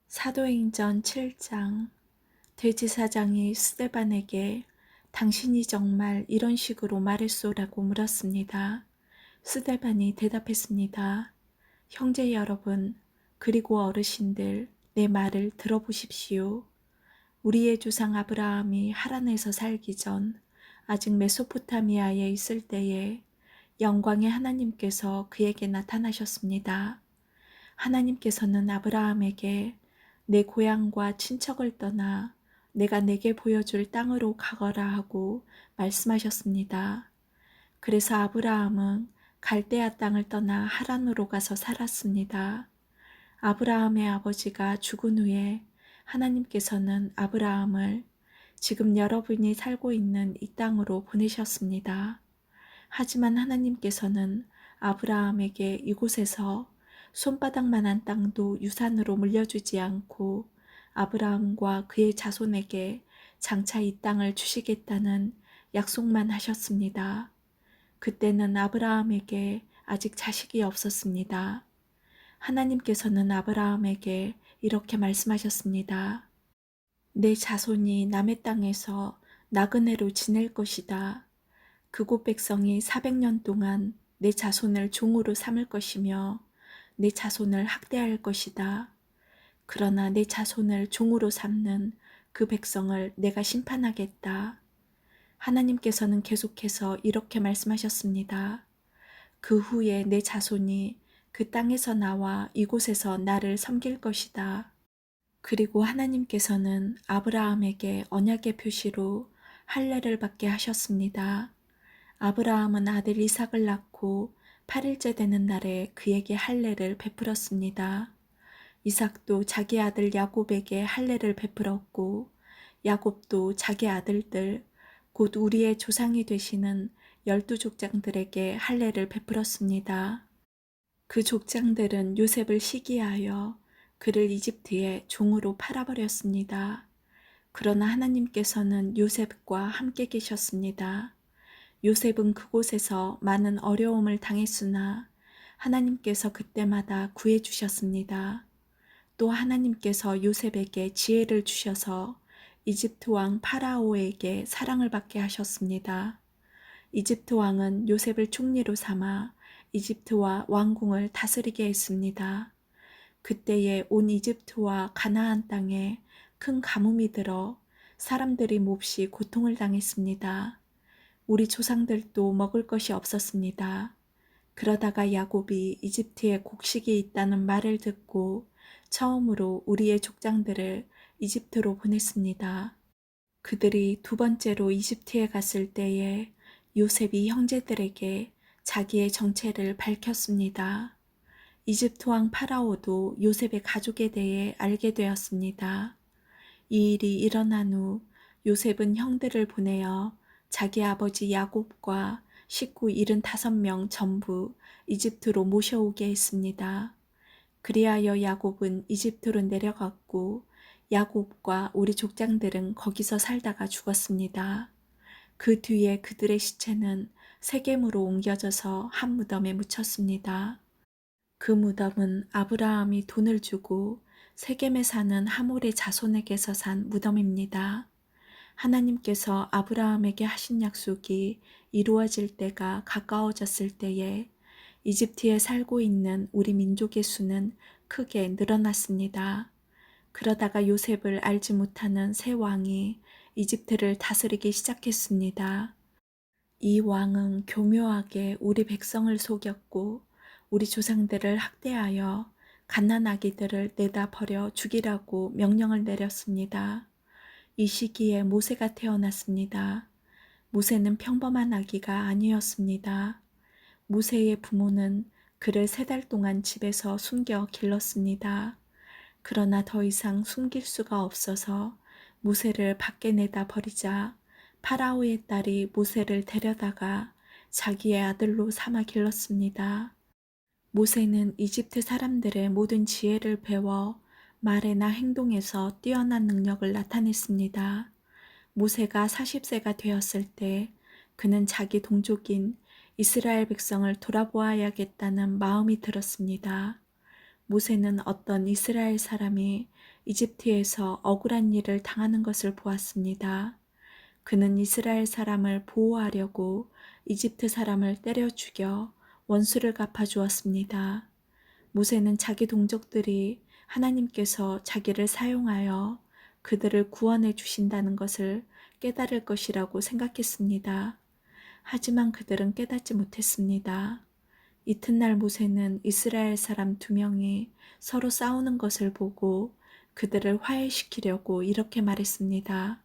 사도행전 7장. 대제사장이 스데반에게 당신이 정말 이런 식으로 말했소라고 물었습니다. 스데반이 대답했습니다. 형제 여러분, 그리고 어르신들, 내 말을 들어보십시오. 우리의 조상 아브라함이 하란에서 살기 전 아직 메소포타미아에 있을 때에 영광의 하나님께서 그에게 나타나셨습니다. 하나님께서는 아브라함에게 내 고향과 친척을 떠나 내가 내게 보여줄 땅으로 가거라 하고 말씀하셨습니다. 그래서 아브라함은 갈대아 땅을 떠나 하란으로 가서 살았습니다. 아브라함의 아버지가 죽은 후에 하나님께서는 아브라함을 지금 여러분이 살고 있는 이 땅으로 보내셨습니다. 하지만 하나님께서는 아브라함에게 이곳에서 손바닥만한 땅도 유산으로 물려주지 않고 아브라함과 그의 자손에게 장차 이 땅을 주시겠다는 약속만 하셨습니다. 그때는 아브라함에게 아직 자식이 없었습니다. 하나님께서는 아브라함에게 이렇게 말씀하셨습니다. 내 자손이 남의 땅에서 나그네로 지낼 것이다. 그곳 백성이 400년 동안 내 자손을 종으로 삼을 것이며 내 자손을 학대할 것이다. 그러나 내 자손을 종으로 삼는 그 백성을 내가 심판하겠다. 하나님께서는 계속해서 이렇게 말씀하셨습니다. 그 후에 내 자손이 그 땅에서 나와 이곳에서 나를 섬길 것이다. 그리고 하나님께서는 아브라함에게 언약의 표시로 할례를 받게 하셨습니다. 아브라함은 아들 이삭을 낳고 8일째 되는 날에 그에게 할례를 베풀었습니다. 이삭도 자기 아들 야곱에게 할례를 베풀었고 야곱도 자기 아들들 곧 우리의 조상이 되시는 12족장들에게 할례를 베풀었습니다. 그 족장들은 요셉을 시기하여 그를 이집트에 종으로 팔아버렸습니다. 그러나 하나님께서는 요셉과 함께 계셨습니다. 요셉은 그곳에서 많은 어려움을 당했으나 하나님께서 그때마다 구해주셨습니다. 또 하나님께서 요셉에게 지혜를 주셔서 이집트 왕 파라오에게 사랑을 받게 하셨습니다. 이집트 왕은 요셉을 총리로 삼아 이집트와 왕궁을 다스리게 했습니다. 그때에 온 이집트와 가나안 땅에 큰 가뭄이 들어 사람들이 몹시 고통을 당했습니다. 우리 조상들도 먹을 것이 없었습니다. 그러다가 야곱이 이집트에 곡식이 있다는 말을 듣고 처음으로 우리의 족장들을 이집트로 보냈습니다. 그들이 두 번째로 이집트에 갔을 때에 요셉이 형제들에게 자기의 정체를 밝혔습니다. 이집트 왕 파라오도 요셉의 가족에 대해 알게 되었습니다. 이 일이 일어난 후 요셉은 형들을 보내어 자기 아버지 야곱과 식구 75명 전부 이집트로 모셔오게 했습니다. 그리하여 야곱은 이집트로 내려갔고 야곱과 우리 족장들은 거기서 살다가 죽었습니다. 그 뒤에 그들의 시체는 세겜으로 옮겨져서 한 무덤에 묻혔습니다. 그 무덤은 아브라함이 돈을 주고 세겜에 사는 하몰의 자손에게서 산 무덤입니다. 하나님께서 아브라함에게 하신 약속이 이루어질 때가 가까워졌을 때에 이집트에 살고 있는 우리 민족의 수는 크게 늘어났습니다. 그러다가 요셉을 알지 못하는 새 왕이 이집트를 다스리기 시작했습니다. 이 왕은 교묘하게 우리 백성을 속였고 우리 조상들을 학대하여 갓난 아기들을 내다 버려 죽이라고 명령을 내렸습니다. 이 시기에 모세가 태어났습니다. 모세는 평범한 아기가 아니었습니다. 모세의 부모는 그를 3달 동안 집에서 숨겨 길렀습니다. 그러나 더 이상 숨길 수가 없어서 모세를 밖에 내다 버리자 파라오의 딸이 모세를 데려다가 자기의 아들로 삼아 길렀습니다. 모세는 이집트 사람들의 모든 지혜를 배워 말에나 행동에서 뛰어난 능력을 나타냈습니다. 모세가 40세가 되었을 때 그는 자기 동족인 이스라엘 백성을 돌아보아야겠다는 마음이 들었습니다. 모세는 어떤 이스라엘 사람이 이집트에서 억울한 일을 당하는 것을 보았습니다. 그는 이스라엘 사람을 보호하려고 이집트 사람을 때려 죽여 원수를 갚아주었습니다. 모세는 자기 동족들이 하나님께서 자기를 사용하여 그들을 구원해 주신다는 것을 깨달을 것이라고 생각했습니다. 하지만 그들은 깨닫지 못했습니다. 이튿날 모세는 이스라엘 사람 2명이 서로 싸우는 것을 보고 그들을 화해시키려고 이렇게 말했습니다.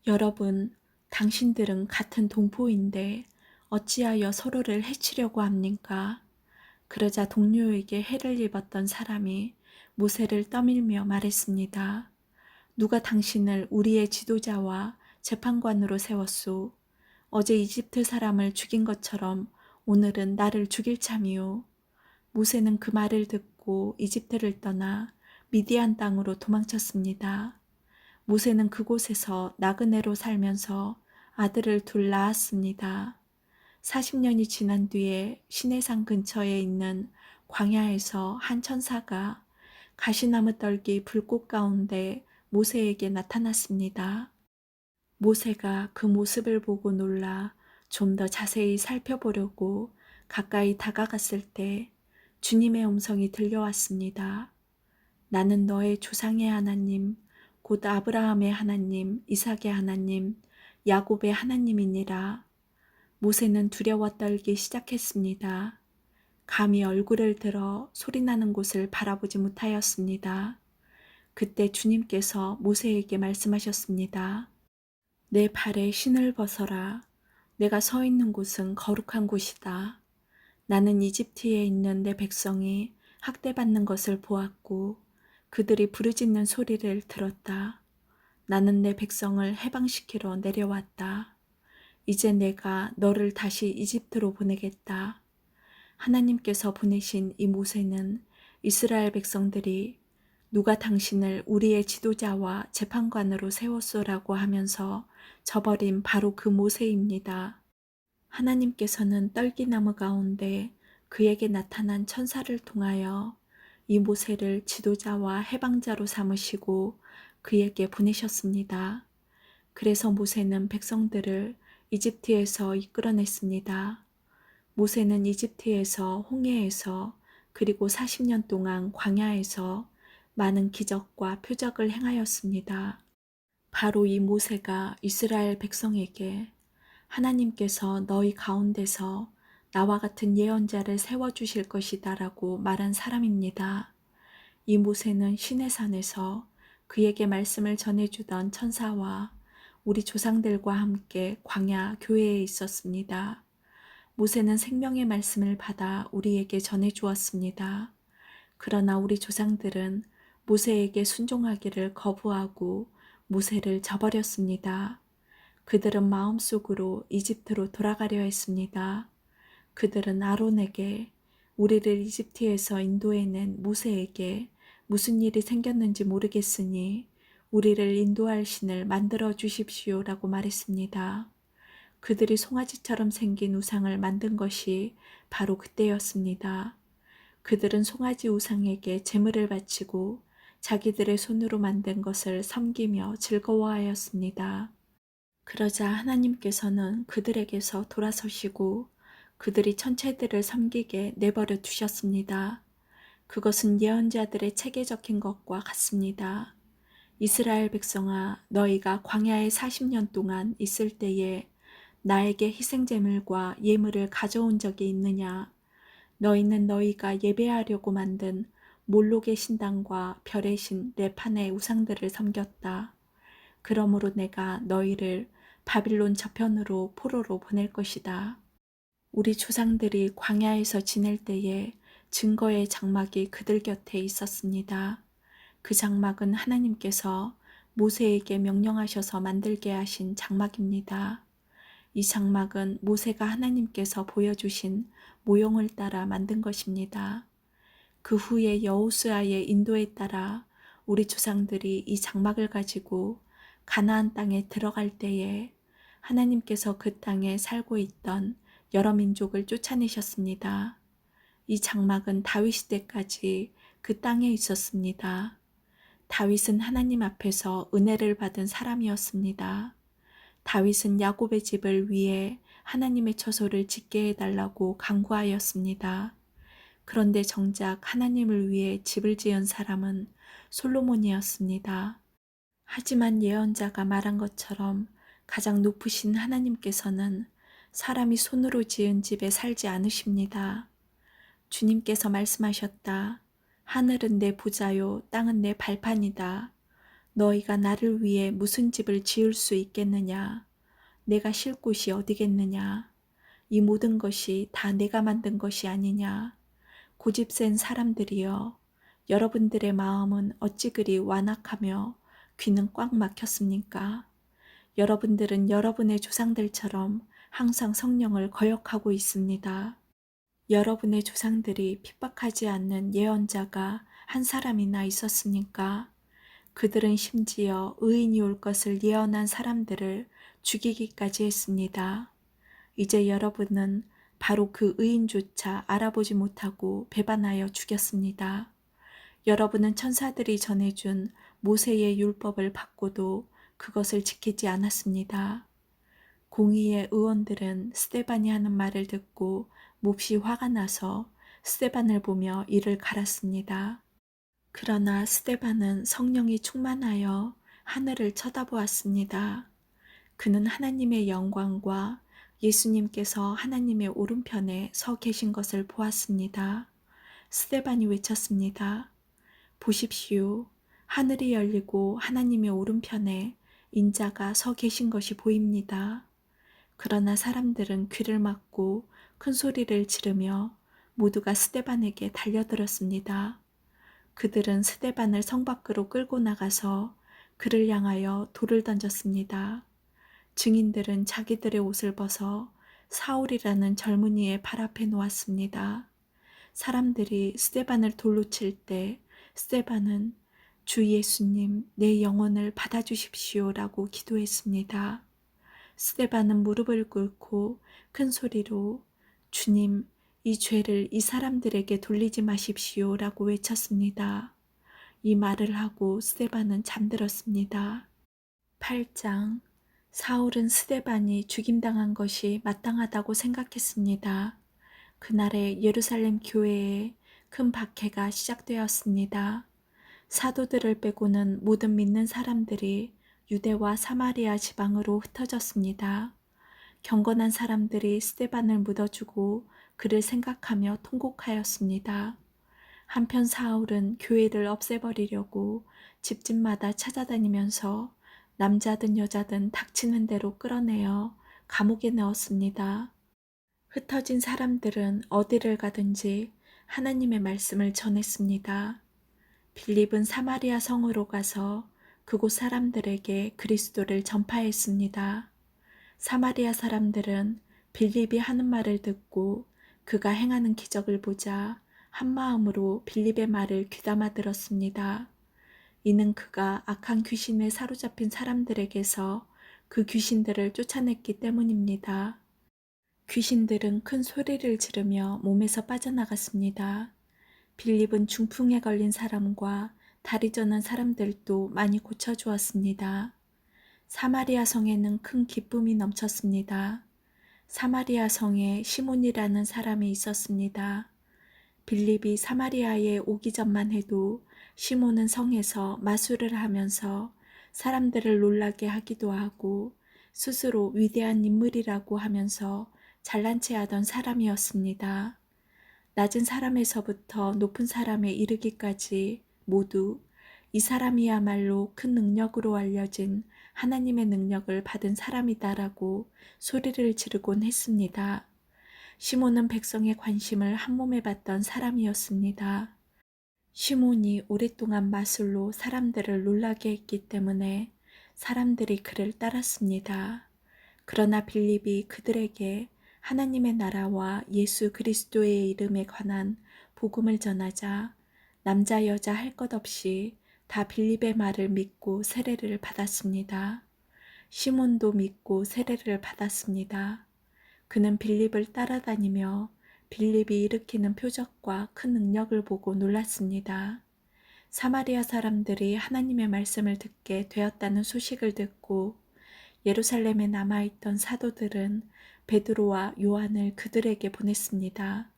여러분, 당신들은 같은 동포인데 어찌하여 서로를 해치려고 합니까? 그러자 동료에게 해를 입었던 사람이 모세를 떠밀며 말했습니다. 누가 당신을 우리의 지도자와 재판관으로 세웠소? 어제 이집트 사람을 죽인 것처럼 오늘은 나를 죽일 참이요. 모세는 그 말을 듣고 이집트를 떠나 미디안 땅으로 도망쳤습니다. 모세는 그곳에서 나그네로 살면서 아들을 둘 낳았습니다. 40년이 지난 뒤에 시내산 근처에 있는 광야에서 한 천사가 가시나무 떨기 불꽃 가운데 모세에게 나타났습니다. 모세가 그 모습을 보고 놀라 좀 더 자세히 살펴보려고 가까이 다가갔을 때 주님의 음성이 들려왔습니다. 나는 너의 조상의 하나님, 곧 아브라함의 하나님, 이삭의 하나님, 야곱의 하나님이니라. 모세는 두려워 떨기 시작했습니다. 감히 얼굴을 들어 소리나는 곳을 바라보지 못하였습니다. 그때 주님께서 모세에게 말씀하셨습니다. 내 발에 신을 벗어라. 내가 서 있는 곳은 거룩한 곳이다. 나는 이집트에 있는 내 백성이 학대받는 것을 보았고 그들이 부르짖는 소리를 들었다. 나는 내 백성을 해방시키러 내려왔다. 이제 내가 너를 다시 이집트로 보내겠다. 하나님께서 보내신 이 모세는 이스라엘 백성들이 누가 당신을 우리의 지도자와 재판관으로 세웠소라고 하면서 저버린 바로 그 모세입니다. 하나님께서는 떨기나무 가운데 그에게 나타난 천사를 통하여 이 모세를 지도자와 해방자로 삼으시고 그에게 보내셨습니다. 그래서 모세는 백성들을 이집트에서 이끌어냈습니다. 모세는 이집트에서 홍해에서 그리고 40년 동안 광야에서 많은 기적과 표적을 행하였습니다. 바로 이 모세가 이스라엘 백성에게 하나님께서 너희 가운데서 나와 같은 예언자를 세워주실 것이다 라고 말한 사람입니다. 이 모세는 시내산에서 그에게 말씀을 전해주던 천사와 우리 조상들과 함께 광야 교회에 있었습니다. 모세는 생명의 말씀을 받아 우리에게 전해주었습니다. 그러나 우리 조상들은 모세에게 순종하기를 거부하고 모세를 저버렸습니다. 그들은 마음속으로 이집트로 돌아가려 했습니다. 그들은 아론에게 우리를 이집트에서 인도해낸 모세에게 무슨 일이 생겼는지 모르겠으니 우리를 인도할 신을 만들어 주십시오라고 말했습니다. 그들이 송아지처럼 생긴 우상을 만든 것이 바로 그때였습니다. 그들은 송아지 우상에게 제물을 바치고 자기들의 손으로 만든 것을 섬기며 즐거워하였습니다. 그러자 하나님께서는 그들에게서 돌아서시고 그들이 천체들을 섬기게 내버려 두셨습니다. 그것은 예언자들의 책에 적힌 것과 같습니다. 이스라엘 백성아, 너희가 광야에 40년 동안 있을 때에 나에게 희생제물과 예물을 가져온 적이 있느냐? 너희는 너희가 예배하려고 만든 몰록의 신당과 별의 신 레판의 우상들을 섬겼다. 그러므로 내가 너희를 바빌론 저편으로 포로로 보낼 것이다. 우리 조상들이 광야에서 지낼 때에 증거의 장막이 그들 곁에 있었습니다. 그 장막은 하나님께서 모세에게 명령하셔서 만들게 하신 장막입니다. 이 장막은 모세가 하나님께서 보여주신 모형을 따라 만든 것입니다. 그 후에 여호수아의 인도에 따라 우리 조상들이 이 장막을 가지고 가나안 땅에 들어갈 때에 하나님께서 그 땅에 살고 있던 여러 민족을 쫓아내셨습니다. 이 장막은 다윗 시대까지 그 땅에 있었습니다. 다윗은 하나님 앞에서 은혜를 받은 사람이었습니다. 다윗은 야곱의 집을 위해 하나님의 처소를 짓게 해달라고 간구하였습니다. 그런데 정작 하나님을 위해 집을 지은 사람은 솔로몬이었습니다. 하지만 예언자가 말한 것처럼 가장 높으신 하나님께서는 사람이 손으로 지은 집에 살지 않으십니다. 주님께서 말씀하셨다. 하늘은 내 보좌요, 땅은 내 발판이다. 너희가 나를 위해 무슨 집을 지을 수 있겠느냐? 내가 쉴 곳이 어디겠느냐? 이 모든 것이 다 내가 만든 것이 아니냐? 고집센 사람들이여, 여러분들의 마음은 어찌 그리 완악하며 귀는 꽉 막혔습니까? 여러분들은 여러분의 조상들처럼 항상 성령을 거역하고 있습니다. 여러분의 조상들이 핍박하지 않는 예언자가 한 사람이나 있었습니까? 그들은 심지어 의인이 올 것을 예언한 사람들을 죽이기까지 했습니다. 이제 여러분은 바로 그 의인조차 알아보지 못하고 배반하여 죽였습니다. 여러분은 천사들이 전해준 모세의 율법을 받고도 그것을 지키지 않았습니다. 공의의 의원들은 스데반이 하는 말을 듣고 몹시 화가 나서 스데반을 보며 이를 갈았습니다. 그러나 스데반은 성령이 충만하여 하늘을 쳐다보았습니다. 그는 하나님의 영광과 예수님께서 하나님의 오른편에 서 계신 것을 보았습니다. 스데반이 외쳤습니다. 보십시오. 하늘이 열리고 하나님의 오른편에 인자가 서 계신 것이 보입니다. 그러나 사람들은 귀를 막고 큰 소리를 지르며 모두가 스데반에게 달려들었습니다. 그들은 스데반을 성 밖으로 끌고 나가서 그를 향하여 돌을 던졌습니다. 증인들은 자기들의 옷을 벗어 사울이라는 젊은이의 발 앞에 놓았습니다. 사람들이 스데반을 돌로 칠 때 스데반은 주 예수님, 내 영혼을 받아주십시오라고 기도했습니다. 스데반은 무릎을 꿇고 큰 소리로 주님, 이 죄를 이 사람들에게 돌리지 마십시오라고 외쳤습니다. 이 말을 하고 스데반은 잠들었습니다. 8장. 사울은 스데반이 죽임당한 것이 마땅하다고 생각했습니다. 그날에 예루살렘 교회에 큰 박해가 시작되었습니다. 사도들을 빼고는 모든 믿는 사람들이 유대와 사마리아 지방으로 흩어졌습니다. 경건한 사람들이 스데반을 묻어주고 그를 생각하며 통곡하였습니다. 한편 사울은 교회를 없애버리려고 집집마다 찾아다니면서 남자든 여자든 닥치는 대로 끌어내어 감옥에 넣었습니다. 흩어진 사람들은 어디를 가든지 하나님의 말씀을 전했습니다. 빌립은 사마리아 성으로 가서 그곳 사람들에게 그리스도를 전파했습니다. 사마리아 사람들은 빌립이 하는 말을 듣고 그가 행하는 기적을 보자 한 마음으로 빌립의 말을 귀담아 들었습니다. 이는 그가 악한 귀신에 사로잡힌 사람들에게서 그 귀신들을 쫓아냈기 때문입니다. 귀신들은 큰 소리를 지르며 몸에서 빠져나갔습니다. 빌립은 중풍에 걸린 사람과 다리 저는 사람들도 많이 고쳐주었습니다. 사마리아 성에는 큰 기쁨이 넘쳤습니다. 사마리아 성에 시몬이라는 사람이 있었습니다. 빌립이 사마리아에 오기 전만 해도 시몬은 성에서 마술을 하면서 사람들을 놀라게 하기도 하고 스스로 위대한 인물이라고 하면서 잘난 체 하던 사람이었습니다. 낮은 사람에서부터 높은 사람에 이르기까지 모두 이 사람이야말로 큰 능력으로 알려진 하나님의 능력을 받은 사람이다라고 소리를 지르곤 했습니다. 시몬은 백성의 관심을 한몸에 받던 사람이었습니다. 시몬이 오랫동안 마술로 사람들을 놀라게 했기 때문에 사람들이 그를 따랐습니다. 그러나 빌립이 그들에게 하나님의 나라와 예수 그리스도의 이름에 관한 복음을 전하자 남자 여자 할 것 없이 다 빌립의 말을 믿고 세례를 받았습니다. 시몬도 믿고 세례를 받았습니다. 그는 빌립을 따라다니며 빌립이 일으키는 표적과 큰 능력을 보고 놀랐습니다. 사마리아 사람들이 하나님의 말씀을 듣게 되었다는 소식을 듣고 예루살렘에 남아있던 사도들은 베드로와 요한을 그들에게 보냈습니다.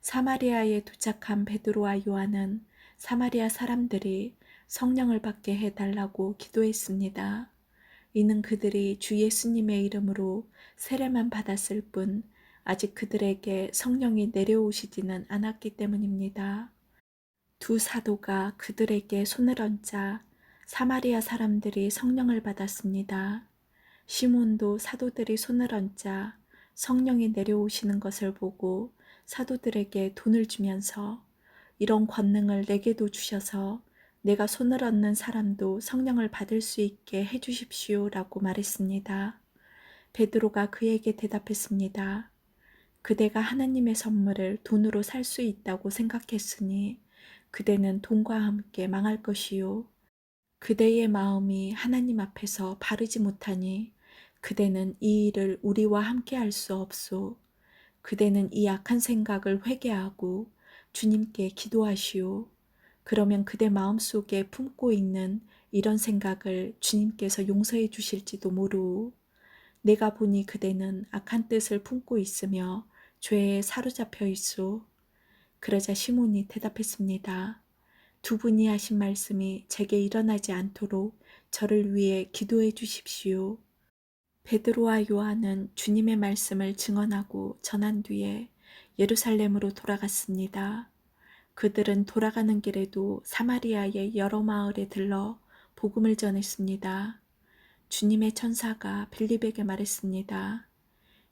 사마리아에 도착한 베드로와 요한은 사마리아 사람들이 성령을 받게 해달라고 기도했습니다. 이는 그들이 주 예수님의 이름으로 세례만 받았을 뿐 아직 그들에게 성령이 내려오시지는 않았기 때문입니다. 두 사도가 그들에게 손을 얹자 사마리아 사람들이 성령을 받았습니다. 시몬도 사도들이 손을 얹자 성령이 내려오시는 것을 보고 사도들에게 돈을 주면서 이런 권능을 내게도 주셔서 내가 손을 얹는 사람도 성령을 받을 수 있게 해주십시오 라고 말했습니다. 베드로가 그에게 대답했습니다. 그대가 하나님의 선물을 돈으로 살 수 있다고 생각했으니 그대는 돈과 함께 망할 것이요. 그대의 마음이 하나님 앞에서 바르지 못하니 그대는 이 일을 우리와 함께 할 수 없소. 그대는 이 악한 생각을 회개하고 주님께 기도하시오. 그러면 그대 마음속에 품고 있는 이런 생각을 주님께서 용서해 주실지도 모르오. 내가 보니 그대는 악한 뜻을 품고 있으며 죄에 사로잡혀 있소. 그러자 시몬이 대답했습니다. 두 분이 하신 말씀이 제게 일어나지 않도록 저를 위해 기도해 주십시오. 베드로와 요한은 주님의 말씀을 증언하고 전한 뒤에 예루살렘으로 돌아갔습니다. 그들은 돌아가는 길에도 사마리아의 여러 마을에 들러 복음을 전했습니다. 주님의 천사가 빌립에게 말했습니다.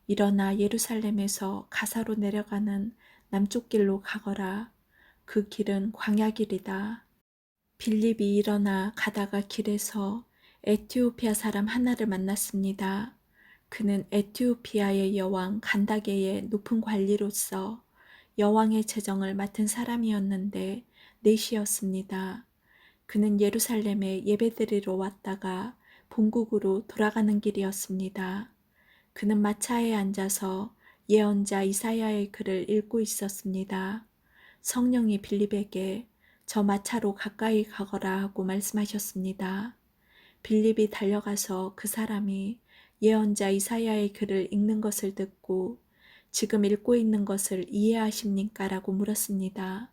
일어나 예루살렘에서 가사로 내려가는 남쪽 길로 가거라. 그 길은 광야길이다. 빌립이 일어나 가다가 길에서 에티오피아 사람 하나를 만났습니다. 그는 에티오피아의 여왕 간다게의 높은 관리로서 여왕의 재정을 맡은 사람이었는데 내시였습니다. 그는 예루살렘에 예배드리러 왔다가 본국으로 돌아가는 길이었습니다. 그는 마차에 앉아서 예언자 이사야의 글을 읽고 있었습니다. 성령이 빌립에게 저 마차로 가까이 가거라 하고 말씀하셨습니다. 빌립이 달려가서 그 사람이 예언자 이사야의 글을 읽는 것을 듣고 지금 읽고 있는 것을 이해하십니까? 라고 물었습니다.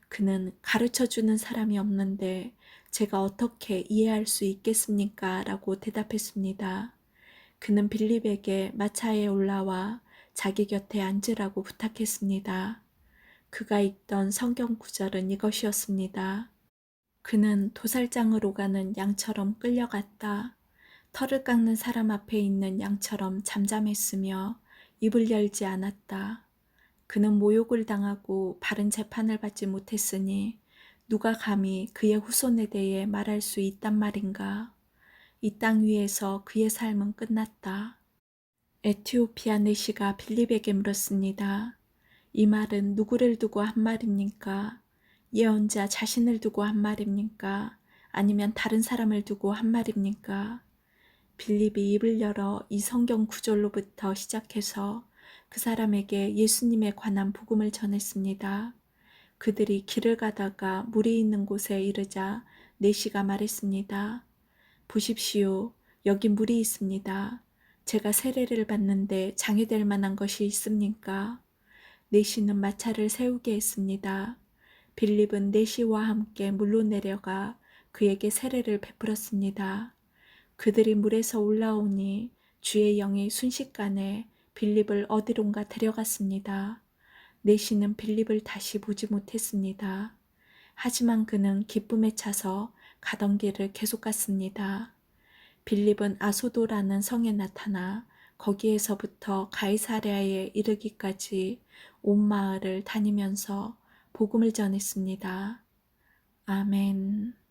그는 가르쳐주는 사람이 없는데 제가 어떻게 이해할 수 있겠습니까? 라고 대답했습니다. 그는 빌립에게 마차에 올라와 자기 곁에 앉으라고 부탁했습니다. 그가 읽던 성경 구절은 이것이었습니다. 그는 도살장으로 가는 양처럼 끌려갔다. 털을 깎는 사람 앞에 있는 양처럼 잠잠했으며 입을 열지 않았다. 그는 모욕을 당하고 바른 재판을 받지 못했으니 누가 감히 그의 후손에 대해 말할 수 있단 말인가. 이 땅 위에서 그의 삶은 끝났다. 에티오피아 내시가 빌립에게 물었습니다. 이 말은 누구를 두고 한 말입니까? 예언자 자신을 두고 한 말입니까? 아니면 다른 사람을 두고 한 말입니까? 빌립이 입을 열어 이 성경 구절로부터 시작해서 그 사람에게 예수님에 관한 복음을 전했습니다. 그들이 길을 가다가 물이 있는 곳에 이르자 내시가 말했습니다. 보십시오. 여기 물이 있습니다. 제가 세례를 받는데 장애될 만한 것이 있습니까? 내시는 마차를 세우게 했습니다. 빌립은 내시와 함께 물로 내려가 그에게 세례를 베풀었습니다. 그들이 물에서 올라오니 주의 영이 순식간에 빌립을 어디론가 데려갔습니다. 내시는 빌립을 다시 보지 못했습니다. 하지만 그는 기쁨에 차서 가던 길을 계속 갔습니다. 빌립은 아소도라는 성에 나타나 거기에서부터 가이사랴에 이르기까지 온 마을을 다니면서 복음을 전했습니다. 아멘.